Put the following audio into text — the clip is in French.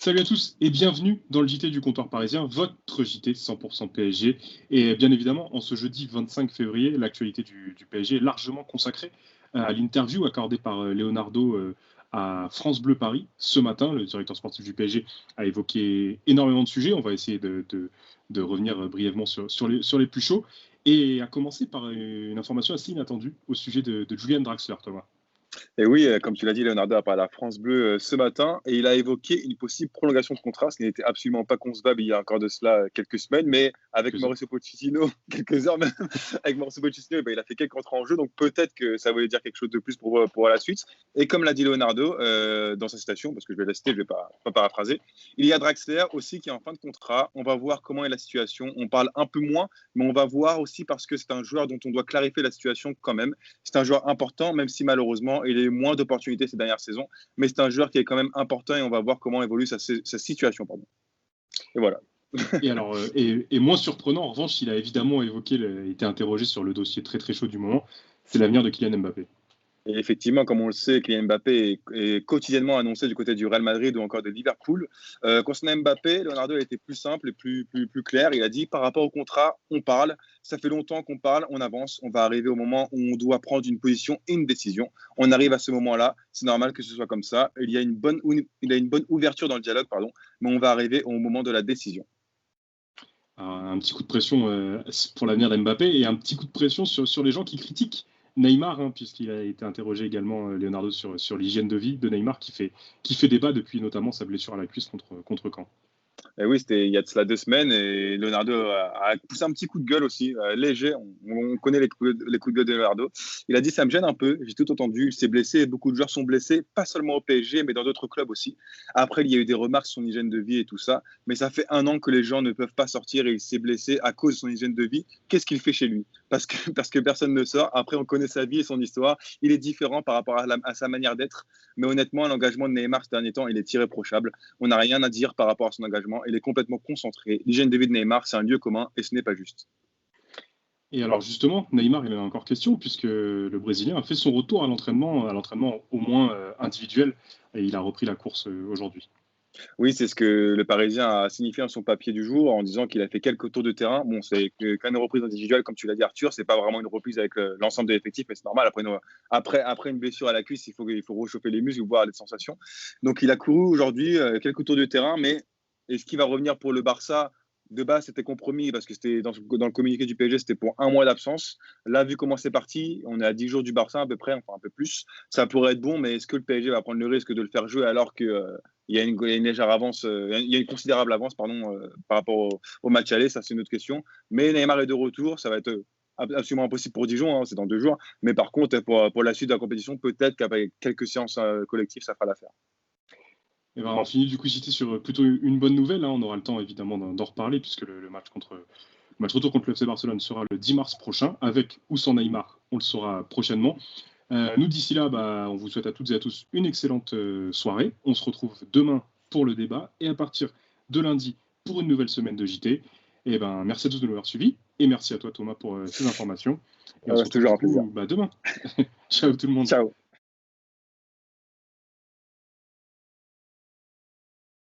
Salut à tous et bienvenue dans le JT du comptoir parisien, votre JT 100% PSG. Et bien évidemment, en ce jeudi 25 février, l'actualité du PSG est largement consacrée à l'interview accordée par Leonardo à France Bleu Paris ce matin. Le directeur sportif du PSG a évoqué énormément de sujets. On va essayer de revenir brièvement sur les plus chauds. Et à commencer par une information assez inattendue au sujet de Julian Draxler, Thomas. Et oui, comme tu l'as dit, Leonardo a parlé à France Bleu ce matin et il a évoqué une possible prolongation de contrat, ce qui n'était absolument pas concevable il y a encore de cela quelques semaines, mais avec Mauricio Pochettino, quelques heures même, avec Mauricio Pochettino, il a fait quelques contrats en jeu, donc peut-être que ça voulait dire quelque chose de plus pour la suite. Et comme l'a dit Leonardo dans sa citation, parce que je vais la citer, je ne vais pas paraphraser, il y a Draxler aussi qui est en fin de contrat, on va voir comment est la situation, on parle un peu moins, mais on va voir aussi parce que c'est un joueur dont on doit clarifier la situation quand même. C'est un joueur important, même si malheureusement, il a eu moins d'opportunités ces dernières saisons, mais c'est un joueur qui est quand même important et on va voir comment évolue sa situation. Pardon. Et voilà. Et alors, et moins surprenant, en revanche, il a évidemment été interrogé sur le dossier très très chaud du moment, c'est l'avenir de Kylian Mbappé. Et effectivement, comme on le sait, Kylian Mbappé est quotidiennement annoncé du côté du Real Madrid ou encore de Liverpool. Concernant Mbappé, Leonardo a été plus simple et plus clair. Il a dit par rapport au contrat, on parle. Ça fait longtemps qu'on parle, on avance. On va arriver au moment où on doit prendre une position et une décision. On arrive à ce moment-là. C'est normal que ce soit comme ça. Il a une bonne ouverture dans le dialogue, mais on va arriver au moment de la décision. Un petit coup de pression pour l'avenir d'Mbappé et un petit coup de pression sur les gens qui critiquent Neymar, puisqu'il a été interrogé également, Leonardo, sur l'hygiène de vie de Neymar, qui fait débat depuis notamment sa blessure à la cuisse contre Caen. Et oui, c'était il y a de cela 2 semaines et Leonardo a poussé un petit coup de gueule aussi, léger. On connaît les coups de gueule de Leonardo. Il a dit ça me gêne un peu, j'ai tout entendu, il s'est blessé, beaucoup de joueurs sont blessés, pas seulement au PSG, mais dans d'autres clubs aussi. Après, il y a eu des remarques sur son hygiène de vie et tout ça, mais ça fait 1 an que les gens ne peuvent pas sortir et il s'est blessé à cause de son hygiène de vie. Qu'est-ce qu'il fait chez lui? Parce que personne ne sort. Après, on connaît sa vie et son histoire. Il est différent par rapport à sa manière d'être. Mais honnêtement, l'engagement de Neymar ces derniers temps, il est irréprochable. On n'a rien à dire par rapport à son engagement. Il est complètement concentré. L'hygiène de vie de Neymar, c'est un lieu commun et ce n'est pas juste. Et alors justement, Neymar, il en a encore question, puisque le Brésilien a fait son retour à l'entraînement au moins individuel, et il a repris la course aujourd'hui. Oui, c'est ce que le Parisien a signifié dans son papier du jour en disant qu'il a fait quelques tours de terrain. Bon, c'est quand une reprise individuelle, comme tu l'as dit Arthur, c'est pas vraiment une reprise avec l'ensemble de l'effectif, mais c'est normal. Après une blessure à la cuisse, il faut réchauffer les muscles, voir les sensations. Donc il a couru aujourd'hui quelques tours de terrain, mais est-ce qu'il va revenir pour le Barça? De base, c'était compromis parce que c'était dans le communiqué du PSG, c'était pour 1 mois d'absence. Là, vu comment c'est parti, on est à 10 jours du Barça à peu près, enfin un peu plus. Ça pourrait être bon, mais est-ce que le PSG va prendre le risque de le faire jouer alors que il y a une légère avance, il y a une considérable avance par rapport au match aller, ça c'est une autre question. Mais Neymar est de retour, ça va être absolument impossible pour Dijon, c'est dans 2 jours. Mais par contre, pour la suite de la compétition, peut-être qu'avec quelques séances collectives, ça fera l'affaire. Et ben, on finit du coup cité sur plutôt une bonne nouvelle. On aura le temps évidemment d'en reparler, puisque le match retour contre le FC Barcelone sera le 10 mars prochain, avec ou sans Neymar, on le saura prochainement. Nous, d'ici là, on vous souhaite à toutes et à tous une excellente soirée. On se retrouve demain pour le débat et à partir de lundi pour une nouvelle semaine de JT. Et ben, merci à tous de nous avoir suivis et merci à toi Thomas pour ces informations. Et on se retrouve toujours un plaisir. demain. Ciao tout le monde. Ciao.